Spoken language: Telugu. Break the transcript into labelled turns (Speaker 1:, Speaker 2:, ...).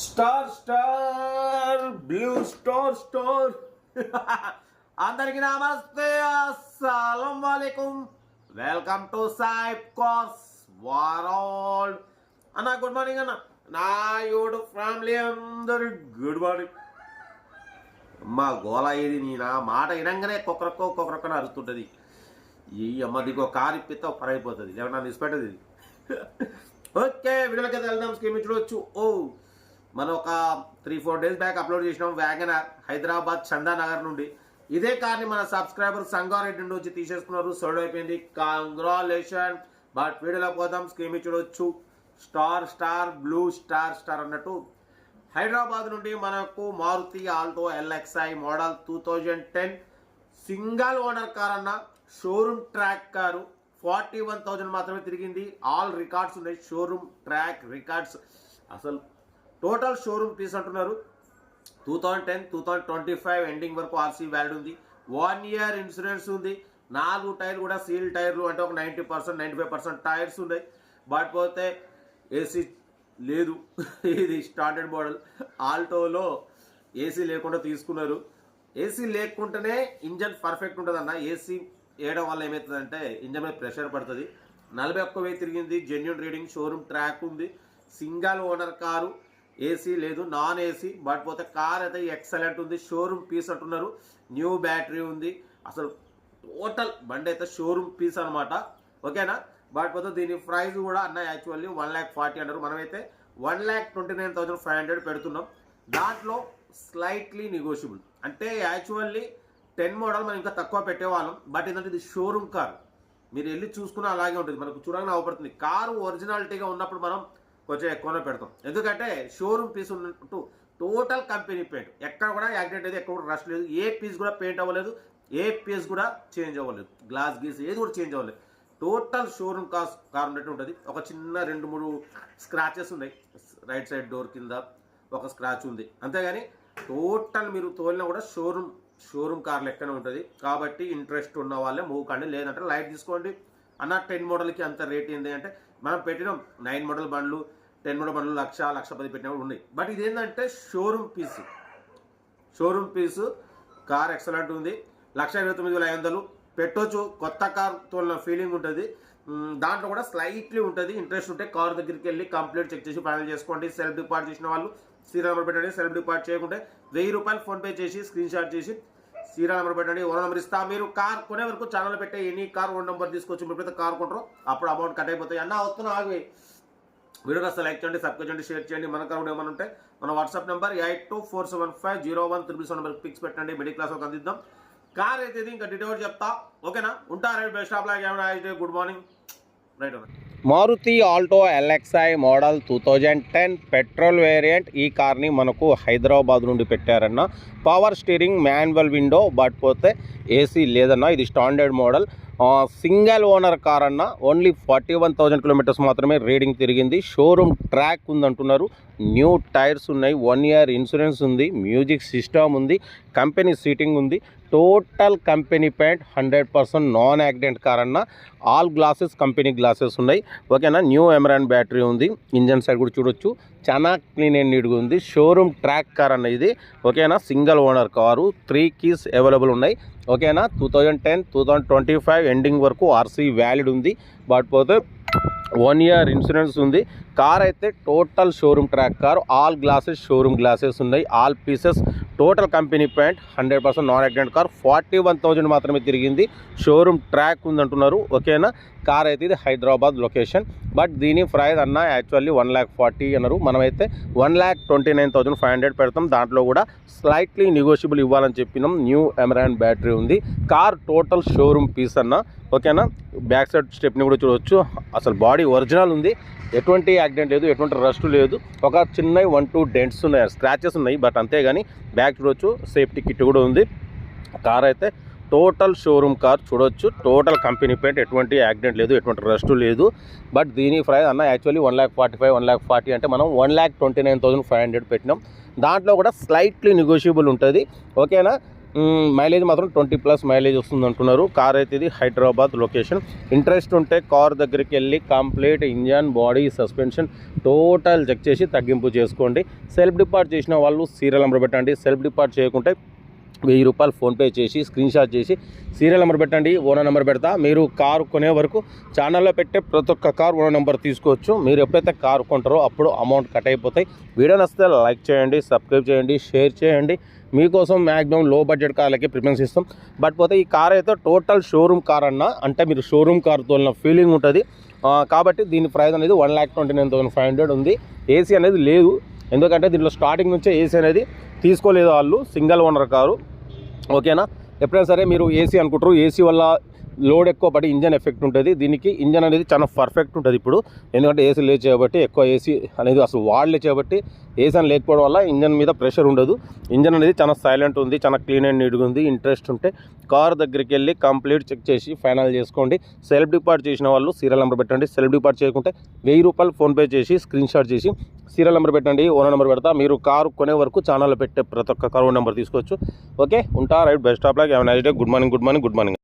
Speaker 1: స్టార్ బ్లూ స్టార్ అందరికి నమస్తే, అస్సలం వాలేకుం. Welcome to Saib cars world. అన్న గుడ్ మార్నింగ్ అన్న. నా యూట్యూబ్ ఫ్యామిలీ అందరు గుడ్ మార్నింగ్. అమ్మ గోళ ఇది నీ నా మాట వినంగానే ఒక్కొక్కరొక్కని అరుస్తుంటుంది. ఈ అమ్మ దిగో కారు ఇప్పితే ఒక పని అయిపోతుంది, లేకుండా నన్ను ఇష్టపెట్టదు ఇది. ఓకే, వీడియోలకి అయితే వెళ్దాం. స్క్రీన్ చూడవచ్చు. మనం ఒక 3-4 డేస్ బ్యాక్ అప్లోడ్ చేసినాం. వ్యాగనర్ హైదరాబాద్ చందానగర్ నుండి. ఇదే కార్ని మన సబ్స్క్రైబర్ సంగారెడ్డి నుండి వచ్చి తీసేసుకున్నారు. సోల్డ్ అయిపోయింది. కంగ్రాచులేషన్. బట్ వీడియోలో పోదాం. స్క్రీన్ చూడవచ్చు. స్టార్ బ్లూ స్టార్ అన్నట్టు హైదరాబాద్ నుండి మనకు Maruti Alto LXi model 2010 single owner car అన్న. Showroom track car. 41,000 మాత్రమే తిరిగింది. ఆల్ రికార్డ్స్ ఉన్నాయి. Showroom track records. అసలు టోటల్ షోరూమ్ పీస్ అంటున్నారు. 2010-2025 ఎండింగ్ వరకు ఆర్సీ వ్యాలిడ్ ఉంది. 1 ఇయర్ ఇన్సూరెన్స్ ఉంది. 4 టైర్లు కూడా సీల్ టైర్లు, అంటే ఒక 90%-95% టైర్స్ ఉన్నాయి. బట్ పోతే ఏసీ లేదు. ఇది స్టాండర్డ్ మోడల్. ఆల్టోలో ఏసీ లేకుండా తీసుకున్నారు. ఏసీ లేకుండానే ఇంజన్ పర్ఫెక్ట్ ఉంటుంది అన్న. ఏసీ వేయడం వల్ల ఏమవుతుందంటే ఇంజన్ మీద ప్రెషర్ పడుతుంది. 41,000 తిరిగింది. Genuine reading. షోరూమ్ ట్రాక్ ఉంది. Single owner car. ఏసీ లేదు, నాన్ ఏసీ. బట్ పోతే కార్ అయితే ఎక్సలెంట్ ఉంది. షోరూమ్ పీస్ అంటున్నారు. న్యూ బ్యాటరీ ఉంది. అసలు టోటల్ బండి అయితే షోరూమ్ పీస్ అనమాట. ఓకేనా. బట్ పోతే దీని ప్రైస్ కూడా అన్న యాక్చువల్లీ 1,40,000 అన్నారు. మనమైతే 1,29,500 పెడుతున్నాం. దాంట్లో స్లైట్లీ నెగోషియబుల్. అంటే యాక్చువల్లీ 10 మోడల్ మనం ఇంకా తక్కువ పెట్టేవాళ్ళం. బట్ ఏంటంటే ఇది షోరూమ్ కార్. మీరు వెళ్ళి చూసుకున్న అలాగే ఉంటుంది. మనకు చూడగానే అవపడుతుంది. కారు ఒరిజినాలిటీగా ఉన్నప్పుడు మనం కొంచెం ఎక్కువనే పెడతాం. ఎందుకంటే షోరూమ్ పీస్ ఉన్నట్టు టోటల్ కంపెనీ పెయింట్. ఎక్కడ కూడా యాక్సిడెంట్ లేదు, ఎక్కడ కూడా రష్ లేదు. ఏ పీస్ కూడా పెయింట్ అవ్వలేదు, ఏ పీస్ కూడా చేంజ్ అవ్వలేదు. గ్లాస్ గీస్ ఏది కూడా చేంజ్ అవ్వలేదు. టోటల్ షోరూమ్ కార్ ఉన్నట్టు ఉంటుంది. ఒక చిన్న 2-3 స్క్రాచెస్ ఉన్నాయి. రైట్ సైడ్ డోర్ కింద ఒక స్క్రాచ్ ఉంది, అంతేగాని టోటల్ మీరు తోలినా కూడా షోరూమ్ కార్ లెక్కనే ఉంటుంది. కాబట్టి ఇంట్రెస్ట్ ఉన్న వాళ్ళే మూవ్ కండి, లేదంటే లైట్ తీసుకోండి అన్న. 10 మోడల్కి అంత రేట్ ఏంటి అంటే మనం పెట్టినాం 9 మోడల్ బండ్లు, 10 మోడల్ బండ్లు 1,00,000-1,10,000 పెట్టినా కూడా ఉన్నాయి. బట్ ఇదేంటంటే షోరూమ్ పీసు కార్ ఎక్సలెంట్ ఉంది. 1,29,500 పెట్టొచ్చు. కొత్త కార్ తోలిన ఫీలింగ్ ఉంటుంది. దాంట్లో కూడా స్లైట్లీ ఉంటుంది. ఇంట్రెస్ట్ ఉంటే కార్ దగ్గరికి వెళ్ళి కంప్లీట్ చెక్ చేసి ఫైనల్ చేసుకోండి. సెల్ఫ్ డిపార్ట్ చేసిన వాళ్ళు సీరియల్ నెంబర్ పెట్టండి. సెల్ఫ్ డిపార్ట్ చేయకుంటే 1,000 రూపాయలు ఫోన్పే చేసి స్క్రీన్ షాట్ చేసి సీరియల్ నెంబర్ పెట్టండి. ఓనర్ నెంబర్ ఇస్తా. మీరు కార్ కొనే వరకు ఛానల్ పెట్టే ఎనీ కార్ ఓన్ నెంబర్ తీసుకొచ్చి మీరు పెద్ద కార్ కొంటారు, అప్పుడు అమౌంట్ కట్ అయిపోతాయి. అన్న వస్తున్నా ఆగి వీడియో కాస్త లైక్ చేయండి, సబ్స్క్రైబ్ చేయండి, షేర్ చేయండి. మన కార్ కూడా ఏమైనా ఉంటే మన వాట్సాప్ నెంబర్ 82475013 నెంబర్ పిక్స్ పెట్టండి. మిడిల్ క్లాస్ ఒక అందిద్దాం. కార్ అయితే ఇంకా డీటెయిల్ చెప్తా. ఓకేనా. ఉంటారు best of like. Good morning. Right అన్న.
Speaker 2: Maruti Alto LXi model 2010 petrol variant. ఈ కార్ని మనకు హైదరాబాద్ నుండి పెట్టారన్న. Power steering, manual window. But పోతే ఏసీ లేదన్న. ఇది standard model. Single owner car అన్న. ఓన్లీ 41,000 కిలోమీటర్స్ మాత్రమే రీడింగ్ తిరిగింది. షోరూమ్ ట్రాక్ ఉందంటున్నారు. న్యూ టైర్స్ ఉన్నాయి. 1 ఇయర్ ఇన్సూరెన్స్ ఉంది. మ్యూజిక్ సిస్టమ్ ఉంది. కంపెనీ సీటింగ్ ఉంది. Total company paint. 100% non accident car అన్న. ఆల్ గ్లాసెస్ కంపెనీ గ్లాసెస్ ఉన్నాయి. ఓకేనా. న్యూ ఎమరాన్ బ్యాటరీ ఉంది. ఇంజన్ సైడ్ కూడా చూడొచ్చు. చాలా క్లీన్ అండ్ నీట్గా ఉంది. షోరూమ్ ట్రాక్ కార్ అన్న ఇది. ఓకేనా. Single owner car. 3 keys available ఉన్నాయి. ఓకేనా. 2010-2025 ఎండింగ్ వరకు ఆర్సీ వ్యాలిడ్ ఉంది. బట్ పోతే 1 ఇయర్ ఇన్సూరెన్స్ ఉంది. కార్ అయితే total showroom track car. All glasses showroom glasses ఉన్నాయి. All pieces. Total company point. 100% non accident car. 41,000 మాత్రమే తిరిగింది. షోరూమ్ ట్రాక్ ఉందంటున్నారు. ఓకేనా. కార్ అయితే ఇది హైదరాబాద్ లొకేషన్. బట్ దీని ప్రైస్ అన్న యాక్చువల్లీ 1,40,000 అన్నారు. మనమైతే 1,29,500 పెడతాం. దాంట్లో కూడా స్లైట్లీ నెగోషియబుల్ ఇవ్వాలని చెప్పినాం. న్యూ ఎమరాన్ బ్యాటరీ ఉంది. కార్ టోటల్ షోరూమ్ పీస్ అన్న. ఓకేనా. బ్యాక్ సైడ్ స్టెప్ని కూడా చూడవచ్చు. అసలు బాడీ ఒరిజినల్ ఉంది. ఎటువంటి యాక్సిడెంట్ లేదు, ఎటువంటి రస్ట్ లేదు. ఒక చిన్న 1-2 డెంట్స్ ఉన్నాయి, స్క్రాచెస్ ఉన్నాయి. బట్ అంతేగాని బ్యాక్ చూడవచ్చు. సేఫ్టీ కిట్ కూడా ఉంది. కార్ అయితే టోటల్ షోరూమ్ కార్ చూడొచ్చు. Total company paint. ఎటువంటి యాక్సిడెంట్ లేదు, ఎటువంటి రస్ట్ లేదు. బట్ దీని ప్రైస్ అన్న యాక్చువల్లీ 1,45,000-1,40,000 అంటే మనం 1,29,500 పెట్టినాం. దాంట్లో కూడా స్లైట్లీ నెగోషియబుల్ ఉంటుంది. ఓకేనా. మైలేజ్ మాత్రం 20+ మైలేజ్ వస్తుంది అంటున్నారు. కార్ అయితే ఇది హైదరాబాద్ లొకేషన్. ఇంట్రెస్ట్ ఉంటే కార్ దగ్గరికి వెళ్ళి complete engine, body, suspension total check చేసి తగ్గింపు చేసుకోండి. సెల్ఫ్ డిపార్ట్ చేసిన వాళ్ళు సీరియల్ నెంబర్ పెట్టండి. సెల్ఫ్ డిపార్ట్ చేయకుంటే 1000 రూపాయలు ఫోన్పే చేసి స్క్రీన్ షాట్ చేసి సీరియల్ నెంబర్ పెట్టండి. ఓనర్ నెంబర్ పెడతా. మీరు కారు కొనే వరకు ఛానల్లో పెట్టే ప్రతి ఒక్క కార్ ఓనర్ నెంబర్ తీసుకోవచ్చు. మీరు ఎప్పుడైతే కారు కొంటారో అప్పుడు అమౌంట్ కట్ అయిపోతాయి. వీడియో నచ్చితే లైక్ చేయండి, సబ్స్క్రైబ్ చేయండి, షేర్ చేయండి. మీకోసం మ్యాక్సిమం లో బడ్జెట్ కార్లకి ప్రిఫరెన్స్ ఇస్తాం. బట్ పోతే ఈ కార్ అయితే టోటల్ షోరూమ్ కార్ అంటే మీరు షోరూమ్ కార్ తోలిన ఫీలింగ్ ఉంటుంది. కాబట్టి దీని ప్రైస్ అనేది 1,29,500 ఉంది. ఏసీ అనేది లేదు, ఎందుకంటే దీంట్లో స్టార్టింగ్ నుంచే ఏసీ అనేది తీసుకోలేదు వాళ్ళు. Single owner car. ఓకేనా. ఎప్పుడైనా సరే మీరు ఏసీ అనుకుంటారు, ఏసీ వల్ల లోడ్ ఎక్కువ పడి ఇంజన్ ఎఫెక్ట్ ఉంటుంది. దీనికి ఇంజన్ అనేది చాలా పర్ఫెక్ట్ ఉంటుంది ఇప్పుడు, ఎందుకంటే ఏసీ లేదు చేయబట్టి, ఎక్కువ ఏసీ అనేది అసలు వాడలే చేయబట్టి ఏసీ అని లేకపోవడం వల్ల ఇంజన్ మీద ప్రెషర్ ఉండదు. ఇంజన్ అనేది చాలా సైలెంట్ ఉంది, చాలా క్లీన్ అండ్ నీట్గా ఉంది. ఇంట్రెస్ట్ ఉంటే కార్ దగ్గరికి వెళ్ళి కంప్లీట్ చెక్ చేసి ఫైనల్ చేసుకోండి. సెల్ఫ్ డిపార్ట్ చేసిన వాళ్ళు సీరియల్ నెంబర్ పెట్టండి. సెల్ఫ్ డిపార్ట్ చేయకుంటే 1000 రూపాయలు ఫోన్పే చేసి స్క్రీన్ షాట్ చేసి సీరియల్ నెంబర్ పెట్టండి. ఓనర్ నెంబర్ పెడతా. మీరు కారు కొనే వరకు ఛానల్లో పెట్టే ప్రతి ఒక్క కారు నెంబర్ తీసుకోవచ్చు. ఓకే, ఉంటా. Right, best of luck. Have a nice day. Good morning.